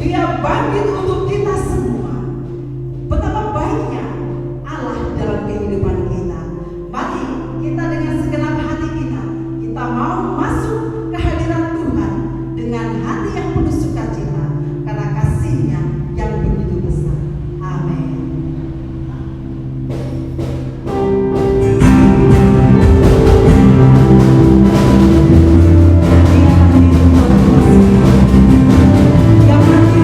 Dia bangkit untuk kita semua. Betapa baiknya Allah dalam kehidupan kita. Mari kita dengan segenap hati kita mau masuk ke hadirat Tuhan dengan hati yang penuh sukacita karena kasih-Nya yang begitu besar. Amin. Yang mati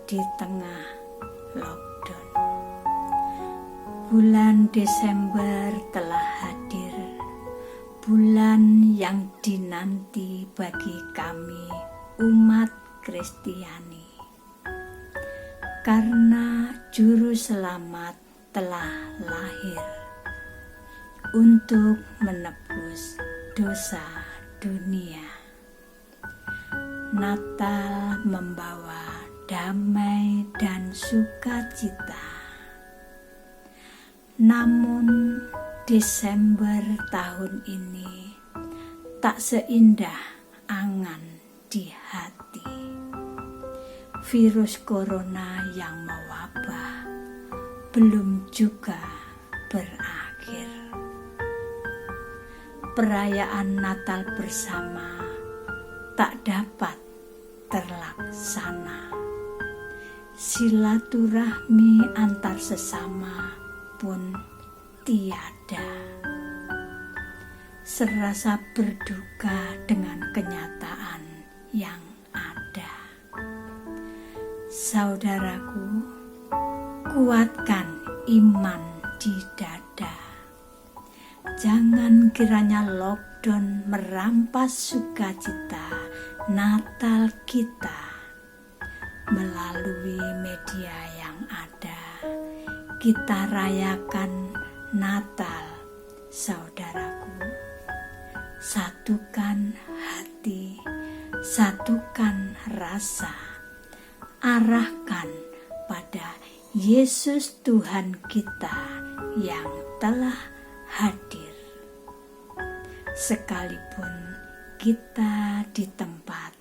di tengah lockdown. Bulan Desember telah hadir, bulan yang dinanti bagi kami umat Kristiani. Karena Juru Selamat telah lahir untuk menebus dosa dunia. Natal membawa damai dan sukacita. Namun Desember tahun ini tak seindah angan di hati. Virus corona yang mewabah belum juga berakhir. Perayaan Natal bersama tak dapat terlaksana. Silaturahmi antar sesama pun tiada. Serasa berduka dengan kenyataan yang ada. Saudaraku, kuatkan iman di dada. Jangan kiranya lockdown merampas sukacita Natal kita. Melalui media yang ada, kita rayakan Natal, saudaraku. Satukan hati, satukan rasa, arahkan pada Yesus Tuhan kita yang telah hadir. Sekalipun kita di tempat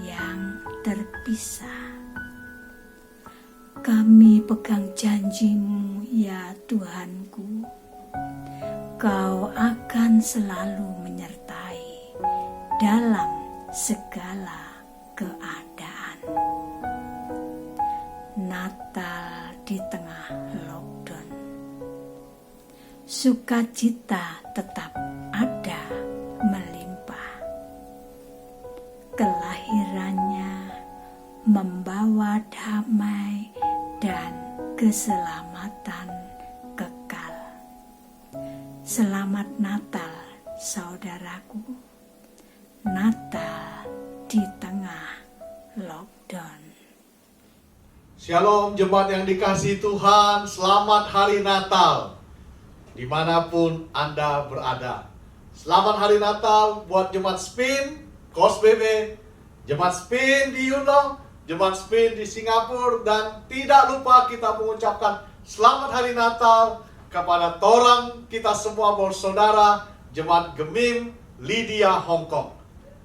yang terpisah, kami pegang janji-Mu ya Tuhanku. Kau akan selalu menyertai dalam segala keadaan. Natal di tengah lockdown, sukacita tetap ada melimpah. Kelahirannya membawa damai dan keselamatan kekal. Selamat Natal, saudaraku. Natal di tengah lockdown. Shalom jemaat yang dikasihi Tuhan, selamat hari Natal dimanapun Anda berada. Selamat hari Natal buat jemaat Spin, Kos BB, jemaat Spin di Yunong, jemaat Spin di Singapura, dan tidak lupa kita mengucapkan selamat hari Natal kepada torang kita semua bersaudara jemaat Gemim Lydia Hong Kong.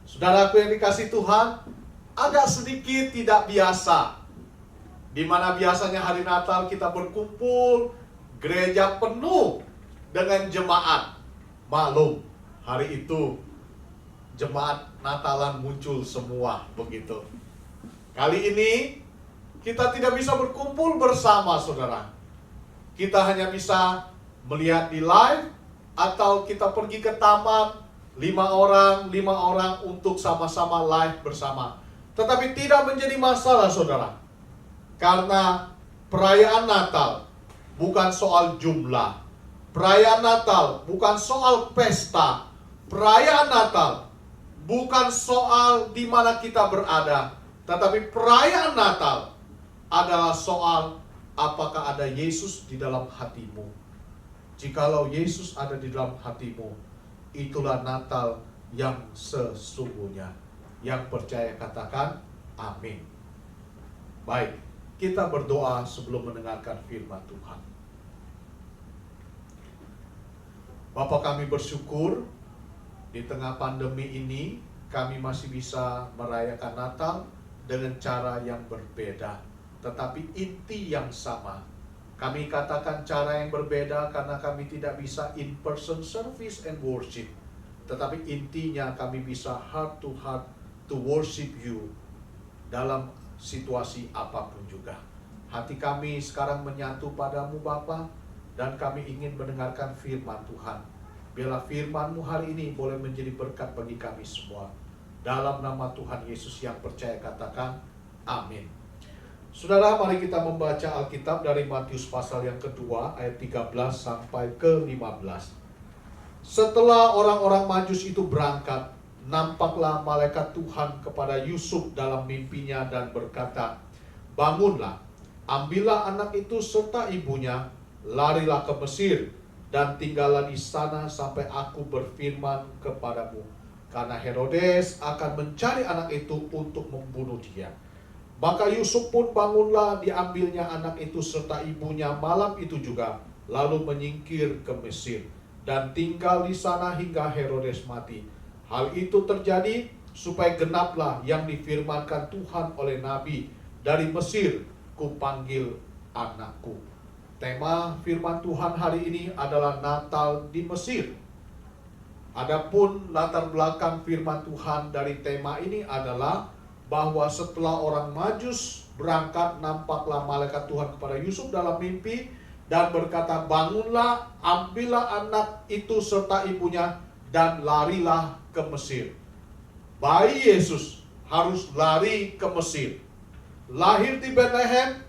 Saudaraku yang dikasihi Tuhan, agak sedikit tidak biasa, di mana biasanya hari Natal kita berkumpul, gereja penuh dengan jemaat. Maklum, hari itu jemaat Natalan muncul semua begitu. Kali ini kita tidak bisa berkumpul bersama saudara. Kita hanya bisa melihat di live atau kita pergi ke taman 5 orang untuk sama-sama live bersama. Tetapi tidak menjadi masalah saudara. Karena perayaan Natal bukan soal jumlah. Perayaan Natal bukan soal pesta. Perayaan Natal bukan soal di mana kita berada. Tetapi perayaan Natal adalah soal apakah ada Yesus di dalam hatimu. Jikalau Yesus ada di dalam hatimu, itulah Natal yang sesungguhnya. Yang percaya katakan amin. Baik, kita berdoa sebelum mendengarkan firman Tuhan. Bapa, kami bersyukur di tengah pandemi ini kami masih bisa merayakan Natal dengan cara yang berbeda, tetapi inti yang sama. Kami katakan cara yang berbeda karena kami tidak bisa in-person service and worship, tetapi intinya kami bisa heart to heart to worship you dalam situasi apapun juga. Hati kami sekarang menyatu padamu Bapa, dan kami ingin mendengarkan firman Tuhan. Biarlah firman-Mu hari ini boleh menjadi berkat bagi kami semua. Dalam nama Tuhan Yesus yang percaya katakan amin. Saudara, mari kita membaca Alkitab dari Matius pasal yang kedua, ayat 13 sampai ke 15. Setelah orang-orang Majus itu berangkat, nampaklah malaikat Tuhan kepada Yusuf dalam mimpinya dan berkata, "Bangunlah, ambillah anak itu serta ibunya, larilah ke Mesir, dan tinggallah di sana sampai aku berfirman kepadamu. Karena Herodes akan mencari anak itu untuk membunuh dia." Maka Yusuf pun bangunlah, diambilnya anak itu serta ibunya malam itu juga, lalu menyingkir ke Mesir, dan tinggal di sana hingga Herodes mati. Hal itu terjadi supaya genaplah yang difirmankan Tuhan oleh Nabi, "Dari Mesir kupanggil anakku." Tema firman Tuhan hari ini adalah Natal di Mesir. Adapun latar belakang firman Tuhan dari tema ini adalah bahwa setelah orang Majus berangkat, nampaklah malaikat Tuhan kepada Yusuf dalam mimpi dan berkata, "Bangunlah, ambillah anak itu serta ibunya dan larilah ke Mesir." Bayi Yesus harus lari ke Mesir. Lahir di Bethlehem,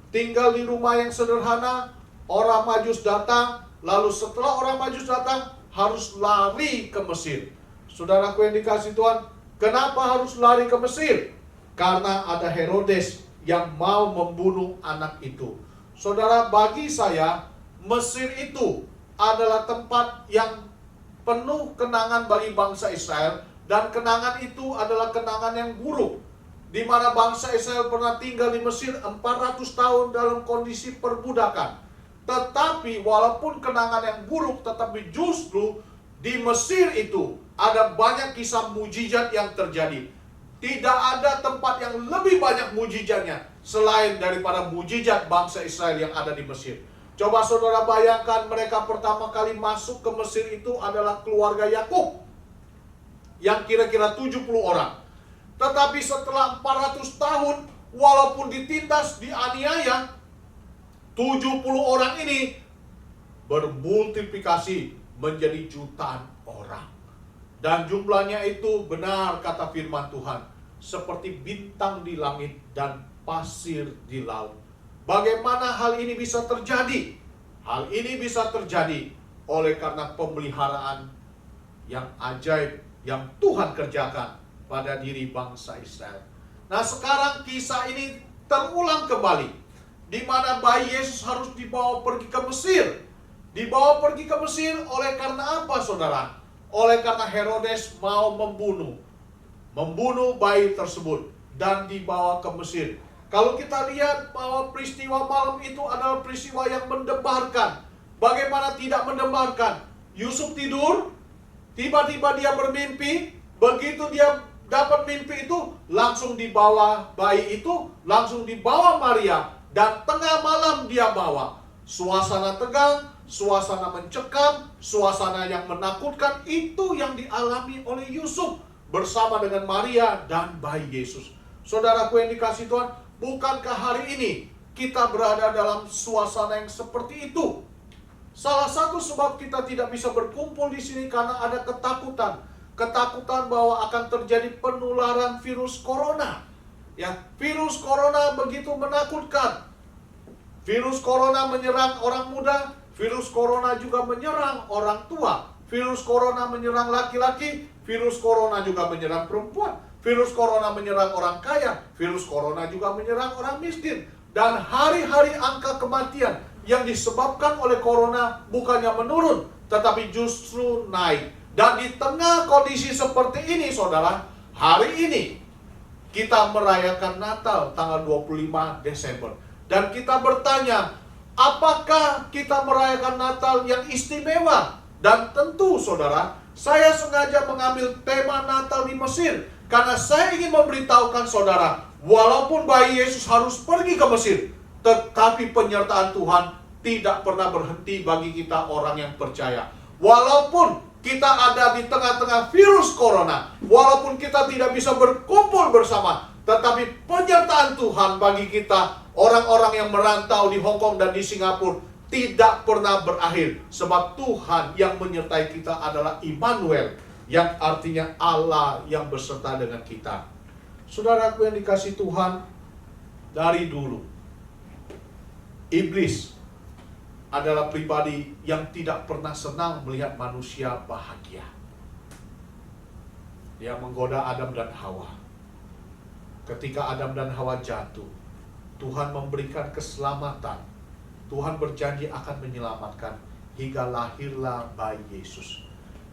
tinggal di rumah yang sederhana, orang Majus datang, lalu setelah orang Majus datang, harus lari ke Mesir. Saudaraku yang dikasihi Tuhan, kenapa harus lari ke Mesir? Karena ada Herodes yang mau membunuh anak itu. Saudara, bagi saya, Mesir itu adalah tempat yang penuh kenangan bagi bangsa Israel, dan kenangan itu adalah kenangan yang buruk, di mana bangsa Israel pernah tinggal di Mesir 400 tahun dalam kondisi perbudakan. Tetapi walaupun kenangan yang buruk, tetapi justru di Mesir itu ada banyak kisah mujizat yang terjadi. Tidak ada tempat yang lebih banyak mujizatnya selain daripada mujizat bangsa Israel yang ada di Mesir. Coba saudara bayangkan, mereka pertama kali masuk ke Mesir itu adalah keluarga Yakub yang kira-kira 70 orang. Tetapi setelah 400 tahun, walaupun ditindas, dianiaya, 70 orang ini bermultiplikasi menjadi jutaan orang. Dan jumlahnya itu benar kata firman Tuhan, seperti bintang di langit dan pasir di laut. Bagaimana hal ini bisa terjadi? Hal ini bisa terjadi oleh karena pemeliharaan yang ajaib yang Tuhan kerjakan pada diri bangsa Israel. Nah, sekarang kisah ini terulang kembali, di mana bayi Yesus harus dibawa pergi ke Mesir. Dibawa pergi ke Mesir oleh karena apa, saudara? Oleh karena Herodes mau membunuh bayi tersebut dan dibawa ke Mesir. Kalau kita lihat bahwa peristiwa malam itu adalah peristiwa yang mendebarkan. Bagaimana tidak mendebarkan? Yusuf tidur, tiba-tiba dia bermimpi, begitu dia dapat mimpi itu, langsung dibawa bayi itu, langsung dibawa Maria, dan tengah malam dia bawa. Suasana tegang, suasana mencekam, suasana yang menakutkan, itu yang dialami oleh Yusuf bersama dengan Maria dan bayi Yesus. Saudaraku yang dikasihi Tuhan, bukankah hari ini kita berada dalam suasana yang seperti itu? Salah satu sebab kita tidak bisa berkumpul di sini karena ada ketakutan. Ketakutan bahwa akan terjadi penularan virus corona. Ya, virus corona begitu menakutkan. Virus corona menyerang orang muda, virus corona juga menyerang orang tua. Virus corona menyerang laki-laki, virus corona juga menyerang perempuan. Virus corona menyerang orang kaya, virus corona juga menyerang orang miskin. Dan hari-hari angka kematian yang disebabkan oleh corona bukannya menurun, tetapi justru naik. Dan di tengah kondisi seperti ini, saudara, hari ini kita merayakan Natal tanggal 25 Desember. Dan kita bertanya, apakah kita merayakan Natal yang istimewa? Dan tentu, saudara, saya sengaja mengambil tema Natal di Mesir, karena saya ingin memberitahukan saudara, walaupun bayi Yesus harus pergi ke Mesir, tetapi penyertaan Tuhan tidak pernah berhenti bagi kita orang yang percaya. Walaupun kita ada di tengah-tengah virus corona, walaupun kita tidak bisa berkumpul bersama, tetapi penyertaan Tuhan bagi kita, orang-orang yang merantau di Hong Kong dan di Singapura, tidak pernah berakhir. Sebab Tuhan yang menyertai kita adalah Immanuel, yang artinya Allah yang beserta dengan kita. Saudaraku yang dikasihi Tuhan, dari dulu, iblis adalah pribadi yang tidak pernah senang melihat manusia bahagia. Dia menggoda Adam dan Hawa. Ketika Adam dan Hawa jatuh, Tuhan memberikan keselamatan. Tuhan berjanji akan menyelamatkan hingga lahirlah bayi Yesus.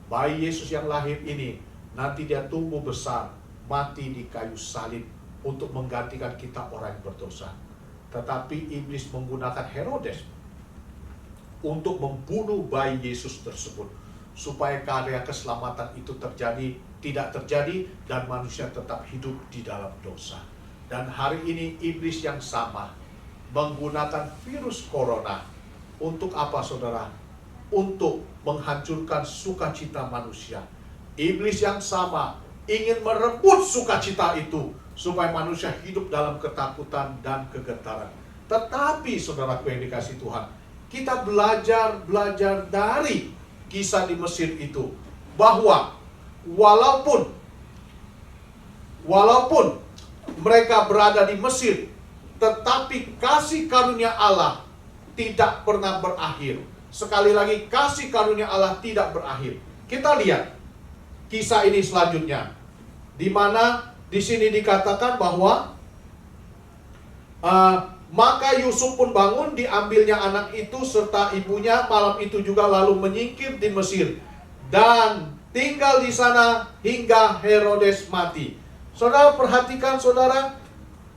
Bayi Yesus yang lahir ini nanti dia tumbuh besar, mati di kayu salib untuk menggantikan kita orang yang berdosa. Tetapi iblis menggunakan Herodes untuk membunuh bayi Yesus tersebut, supaya karya keselamatan itu tidak terjadi dan manusia tetap hidup di dalam dosa. Dan hari ini iblis yang sama menggunakan virus corona untuk apa, saudara? Untuk menghancurkan sukacita manusia. Iblis yang sama ingin merebut sukacita itu supaya manusia hidup dalam ketakutan dan kegetaran. Tetapi saudaraku yang dikasihi Tuhan, kita belajar dari kisah di Mesir itu, bahwa walaupun mereka berada di Mesir, tetapi kasih karunia Allah tidak pernah berakhir. Sekali lagi, kasih karunia Allah tidak berakhir. Kita lihat kisah ini selanjutnya, di mana di sini dikatakan bahwa maka Yusuf pun bangun, diambilnya anak itu serta ibunya malam itu juga, lalu menyingkir di Mesir dan tinggal di sana hingga Herodes mati. Saudara perhatikan, saudara,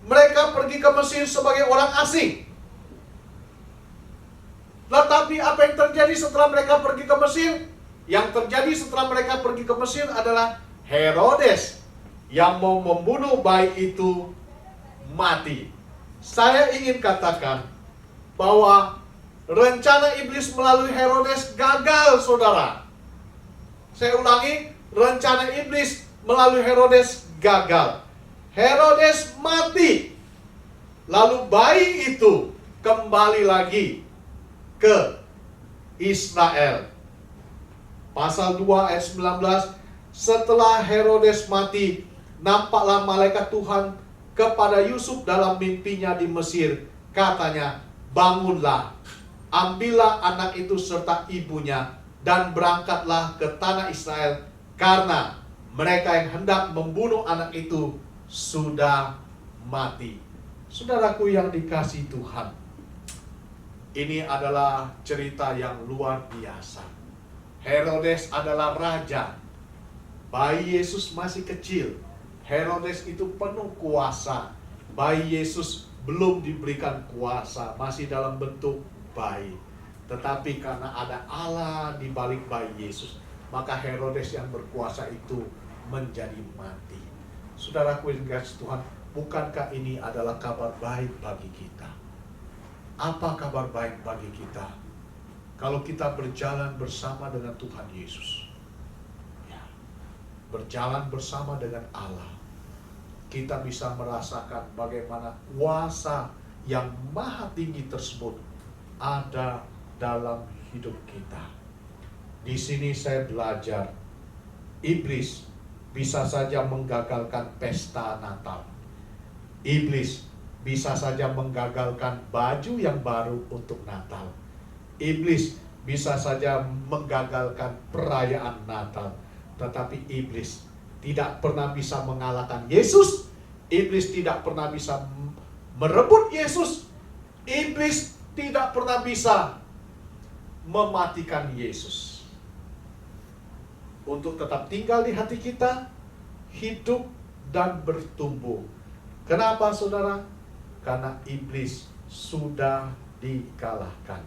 mereka pergi ke Mesir sebagai orang asing. Tetapi apa yang terjadi setelah mereka pergi ke Mesir? Yang terjadi setelah mereka pergi ke Mesir adalah Herodes yang mau membunuh bayi itu mati. Saya ingin katakan bahwa rencana iblis melalui Herodes gagal, saudara. Saya ulangi, rencana iblis melalui Herodes gagal. Herodes mati. Lalu bayi itu kembali lagi ke Israel. Pasal 2 ayat 19, setelah Herodes mati, nampaklah malaikat Tuhan kepada Yusuf dalam mimpinya di Mesir. Katanya, bangunlah, ambillah anak itu serta ibunya, dan berangkatlah ke tanah Israel, karena mereka yang hendak membunuh anak itu sudah mati. Saudaraku yang dikasihi Tuhan, ini adalah cerita yang luar biasa. Herodes adalah raja. Bayi Yesus masih kecil. Herodes itu penuh kuasa. Bayi Yesus belum diberikan kuasa, masih dalam bentuk bayi. Tetapi karena ada Allah di balik bayi Yesus, maka Herodes yang berkuasa itu menjadi mati. Saudaraku yang dikasihi Tuhan, bukankah ini adalah kabar baik bagi kita? Apa kabar baik bagi kita? Kalau kita berjalan bersama dengan Tuhan Yesus, berjalan bersama dengan Allah, kita bisa merasakan bagaimana kuasa yang maha tinggi tersebut ada dalam hidup kita. Di sini saya belajar, iblis bisa saja menggagalkan pesta Natal. Iblis bisa saja menggagalkan baju yang baru untuk Natal. Iblis bisa saja menggagalkan perayaan Natal. Tetapi iblis tidak pernah bisa mengalahkan Yesus. Iblis tidak pernah bisa merebut Yesus. Iblis tidak pernah bisa mematikan Yesus. Untuk tetap tinggal di hati kita, hidup dan bertumbuh. Kenapa, saudara? Karena iblis sudah dikalahkan.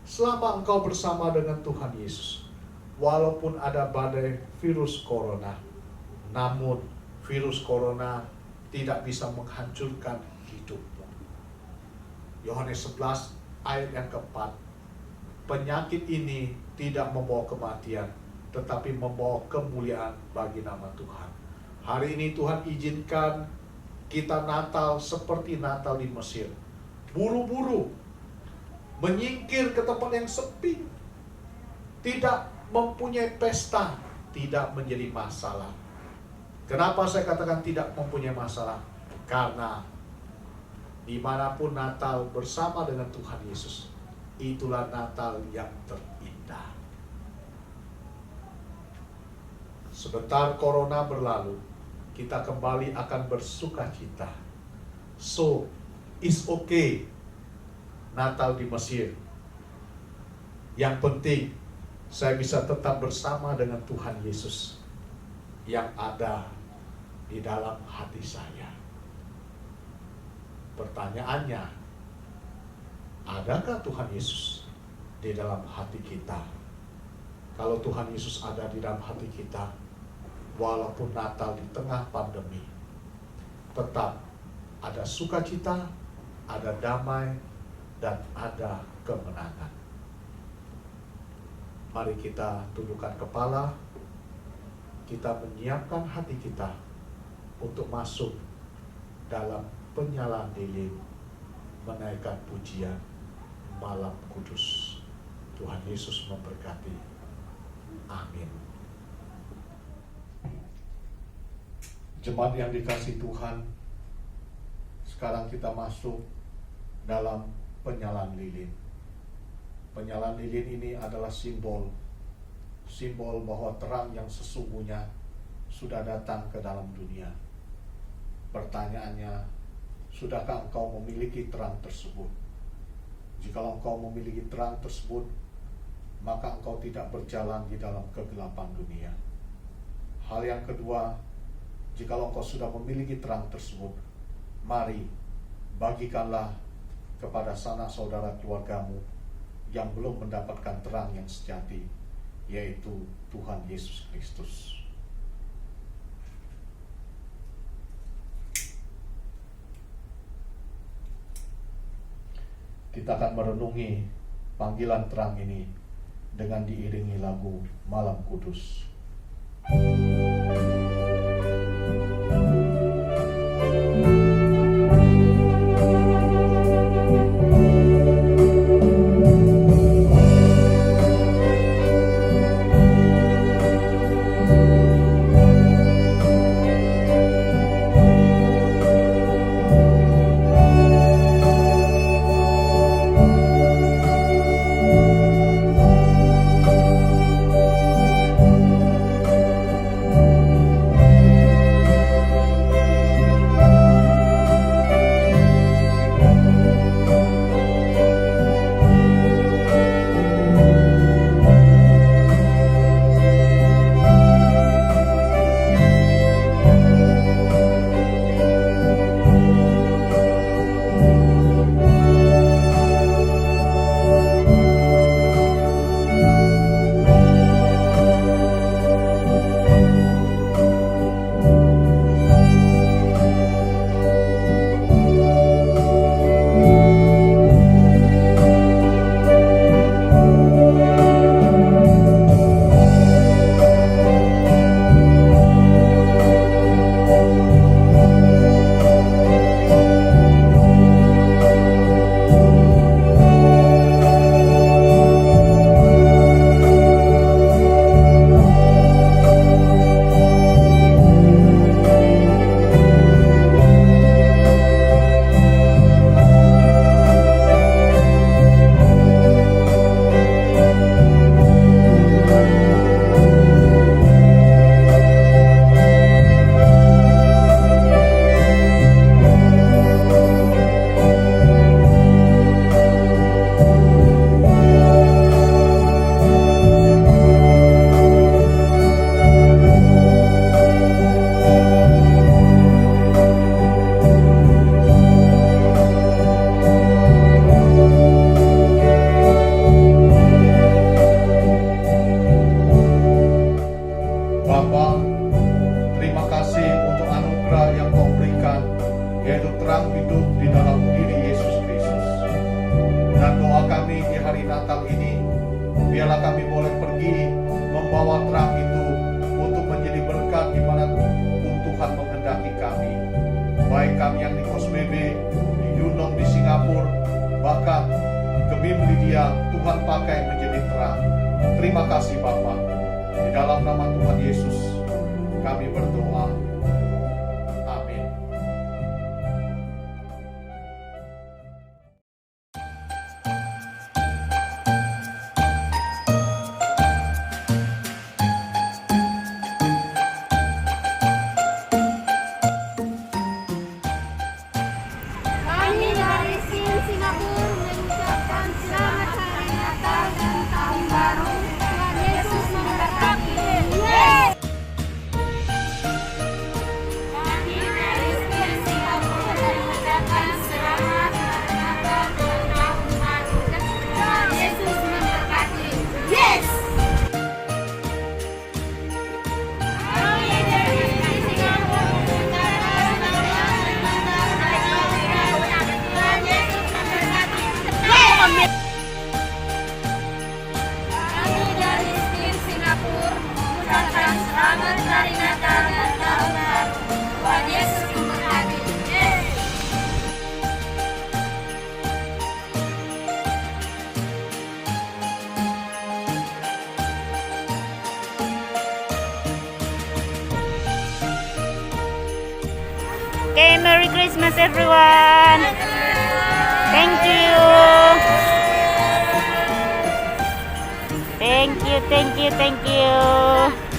Selama engkau bersama dengan Tuhan Yesus, walaupun ada badai virus corona, namun virus corona tidak bisa menghancurkan hidupmu. Yohanes 11 ayat yang keempat, penyakit ini tidak membawa kematian, tetapi membawa kemuliaan bagi nama Tuhan. Hari ini Tuhan izinkan kita Natal seperti Natal di Mesir. Buru-buru, menyingkir ke tempat yang sepi, tidak mempunyai pesta, tidak menjadi masalah. Kenapa saya katakan tidak mempunyai masalah? Karena Dimanapun Natal bersama dengan Tuhan Yesus, itulah Natal yang terindah. Sebentar corona berlalu, kita kembali akan bersuka cita. So, it's okay Natal di Mesir. Yang penting, saya bisa tetap bersama dengan Tuhan Yesus yang ada di dalam hati saya. Pertanyaannya, adakah Tuhan Yesus di dalam hati kita? Kalau Tuhan Yesus ada di dalam hati kita, walaupun Natal di tengah pandemi, tetap ada sukacita, ada damai, dan ada kemenangan. Mari kita tundukkan kepala, kita menyiapkan hati kita untuk masuk dalam penyalaan lilin, menaikkan pujian malam kudus. Tuhan Yesus memberkati. Amin. Jemaat yang dikasihi Tuhan, sekarang kita masuk dalam penyalaan lilin. Penyalaan lilin ini adalah simbol bahwa terang yang sesungguhnya sudah datang ke dalam dunia. Pertanyaannya, sudahkah engkau memiliki terang tersebut? Jikalau engkau memiliki terang tersebut, maka engkau tidak berjalan di dalam kegelapan dunia. Hal yang kedua, jikalau engkau sudah memiliki terang tersebut, mari bagikanlah kepada sanak saudara keluargamu yang belum mendapatkan terang yang sejati, yaitu Tuhan Yesus Kristus. Kita akan merenungi panggilan terang ini dengan diiringi lagu Malam Kudus. biarlah kami boleh pergi membawa terang itu untuk menjadi berkat dimanapun Tuhan menghendaki kami. Baik kami yang di KOSBB, di Yunong, di Singapura, bahkan ke BIM Lydia, Tuhan pakai menjadi terang. Terima kasih Bapa. Di dalam nama Tuhan Yesus kami berdoa. Amin. Amin. Kami dari tim Singapura mengucapkan selamat hari Natal dan Tahun Baru. Tuhan Yesus memberkati. Okay, Merry Christmas everyone. Thank you. Thank you, thank you, thank you.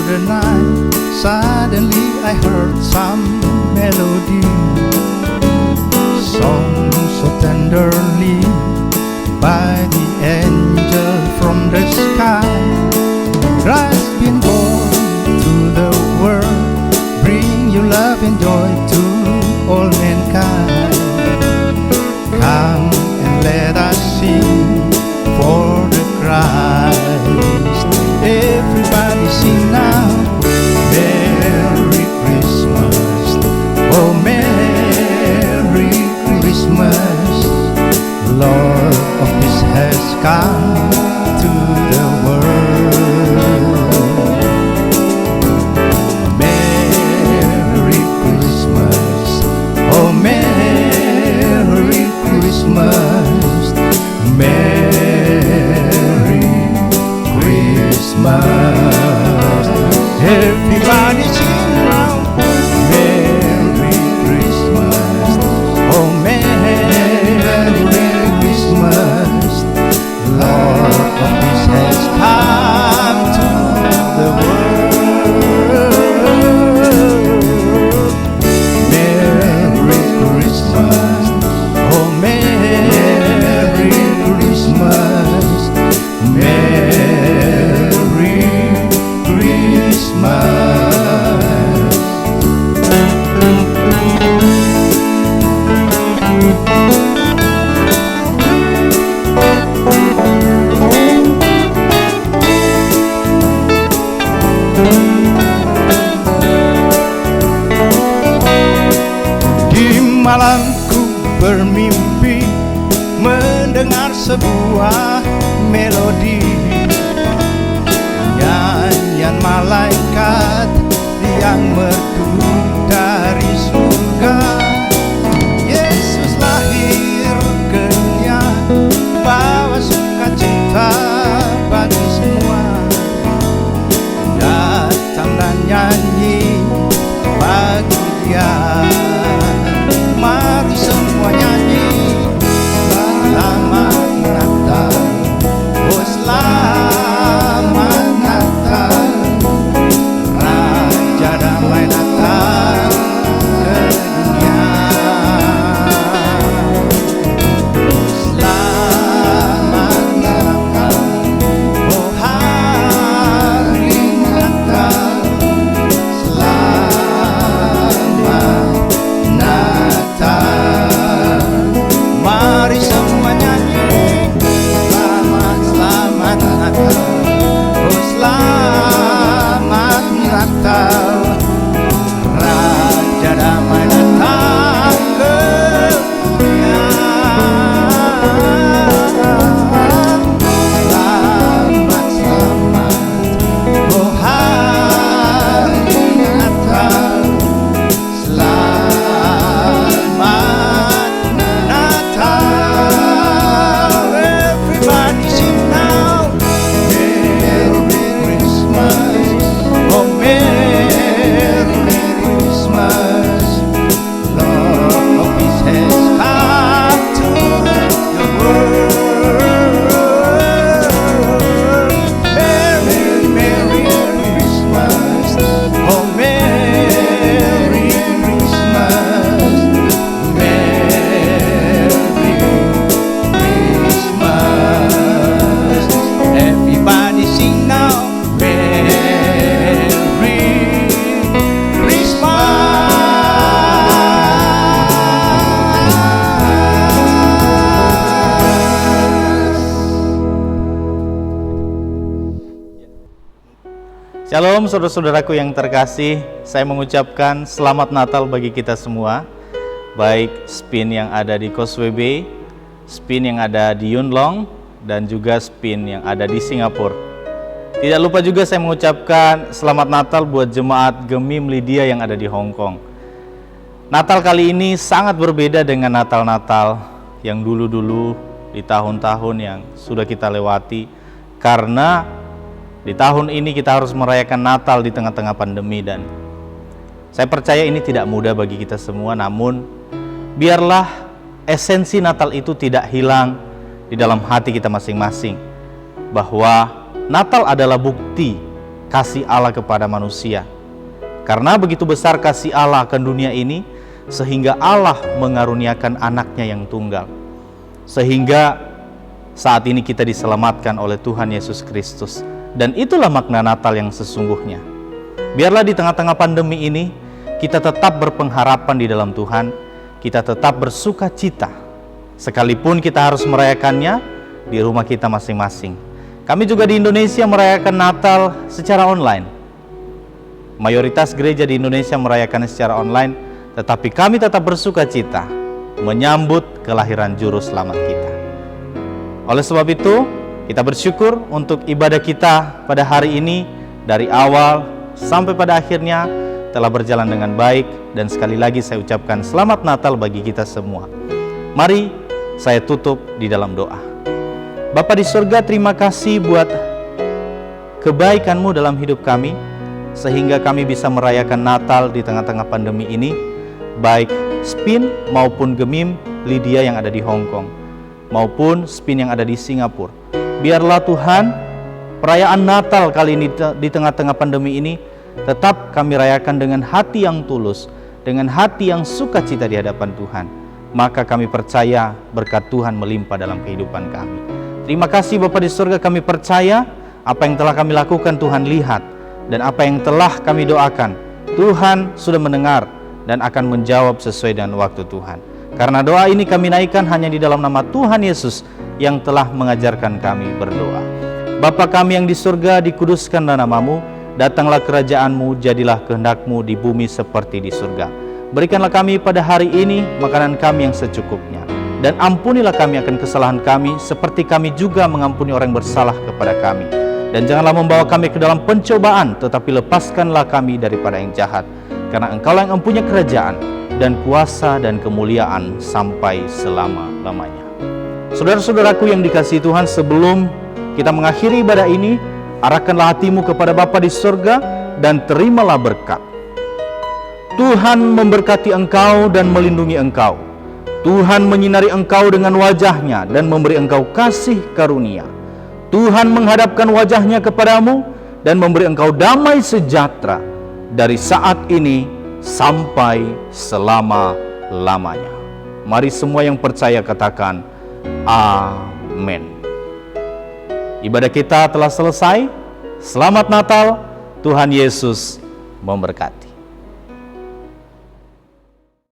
the night, suddenly I heard some melody, sung so tenderly by the angel from the sky. Christ been born to the world, bring you love and joy to all mankind. Come and let us sing for the Christ. Everybody sing now. Merry Christmas, oh Merry Christmas. Lord of peace has come to the world. Merry Christmas, oh Merry Christmas. Merry Christmas. Everybody sing now. Merry Christmas, oh Merry Christmas. Lord of peace has come to the world. Merry Christmas, oh Merry Christmas. Merry Christmas. Di malamku bermimpi mendengar sebuah melodi, nyanyian malaikat yang merdu dari surga. Yesus lahir ke dunia, bawa sukacita bagi semua. Datang dan nyanyi bagi Dia. Mari semua nyanyi. Selamat Natal, oh selamat Natal. Raja damai datang ke dunia. Selamat Natal, oh hari Natal. Selamat Natal. Mari semua nyanyi. Selamat, selamat Natal, oh selamat Natal. Raja damai datang ke dunia. Selamat, selamat, oh hari Natal. Selamat Natal. Everybody sing now. Merry Christmas, oh Merry Christmas. Lord of peace has come to the world. Merry, Merry Christmas, oh Merry Christmas. Merry Christmas. Everybody sing now. Merry Christmas. Shalom saudara-saudaraku yang terkasih, saya mengucapkan selamat Natal bagi kita semua, baik spin yang ada di Causeway Bay, spin yang ada di Yuen Long, dan juga spin yang ada di Singapura. Tidak lupa juga saya mengucapkan selamat Natal buat jemaat Gemim Lydia yang ada di Hong Kong. Natal kali ini sangat berbeda dengan Natal-Natal yang dulu-dulu di tahun-tahun yang sudah kita lewati, karena di tahun ini kita harus merayakan Natal di tengah-tengah pandemi, dan saya percaya ini tidak mudah bagi kita semua. Namun biarlah esensi Natal itu tidak hilang di dalam hati kita masing-masing, bahwa Natal adalah bukti kasih Allah kepada manusia. Karena begitu besar kasih Allah akan dunia ini, sehingga Allah mengaruniakan anaknya yang tunggal. Sehingga saat ini kita diselamatkan oleh Tuhan Yesus Kristus. Dan itulah makna Natal yang sesungguhnya. Biarlah di tengah-tengah pandemi ini, kita tetap berpengharapan di dalam Tuhan, kita tetap bersuka cita. Sekalipun kita harus merayakannya di rumah kita masing-masing. Kami juga di Indonesia merayakan Natal secara online. Mayoritas gereja di Indonesia merayakan secara online, tetapi kami tetap bersuka cita menyambut kelahiran Juru Selamat kita. Oleh sebab itu, kita bersyukur untuk ibadah kita pada hari ini, dari awal sampai pada akhirnya telah berjalan dengan baik, dan sekali lagi saya ucapkan Selamat Natal bagi kita semua. Mari saya tutup di dalam doa. Bapa di surga, terima kasih buat kebaikan-Mu dalam hidup kami, sehingga kami bisa merayakan Natal di tengah-tengah pandemi ini, baik Spin maupun Gemim Lydia yang ada di Hong Kong, maupun Spin yang ada di Singapura. Biarlah Tuhan, perayaan Natal kali ini di tengah-tengah pandemi ini tetap kami rayakan dengan hati yang tulus, dengan hati yang sukacita di hadapan Tuhan. Maka kami percaya berkat Tuhan melimpah dalam kehidupan kami. Terima kasih Bapa di surga, kami percaya apa yang telah kami lakukan Tuhan lihat, dan apa yang telah kami doakan Tuhan sudah mendengar dan akan menjawab sesuai dengan waktu Tuhan. Karena doa ini kami naikkan hanya di dalam nama Tuhan Yesus yang telah mengajarkan kami berdoa. Bapa kami yang di surga, dikuduskanlah nama-Mu, datanglah kerajaan-Mu, jadilah kehendak-Mu di bumi seperti di surga. Berikanlah kami pada hari ini makanan kami yang secukupnya, dan ampunilah kami akan kesalahan kami, seperti kami juga mengampuni orang yang bersalah kepada kami. Dan janganlah membawa kami ke dalam pencobaan, tetapi lepaskanlah kami daripada yang jahat. Karena Engkaulah yang mempunyai kerajaan dan kuasa dan kemuliaan sampai selama-lamanya. Saudara-saudaraku yang dikasihi Tuhan, sebelum kita mengakhiri ibadah ini, arahkanlah hatimu kepada Bapa di surga dan terimalah berkat. Tuhan memberkati engkau dan melindungi engkau. Tuhan menyinari engkau dengan wajah-Nya dan memberi engkau kasih karunia. Tuhan menghadapkan wajah-Nya kepadamu dan memberi engkau damai sejahtera dari saat ini sampai selama-lamanya. Mari semua yang percaya katakan amin. Ibadah kita telah selesai. Selamat Natal. Tuhan Yesus memberkati.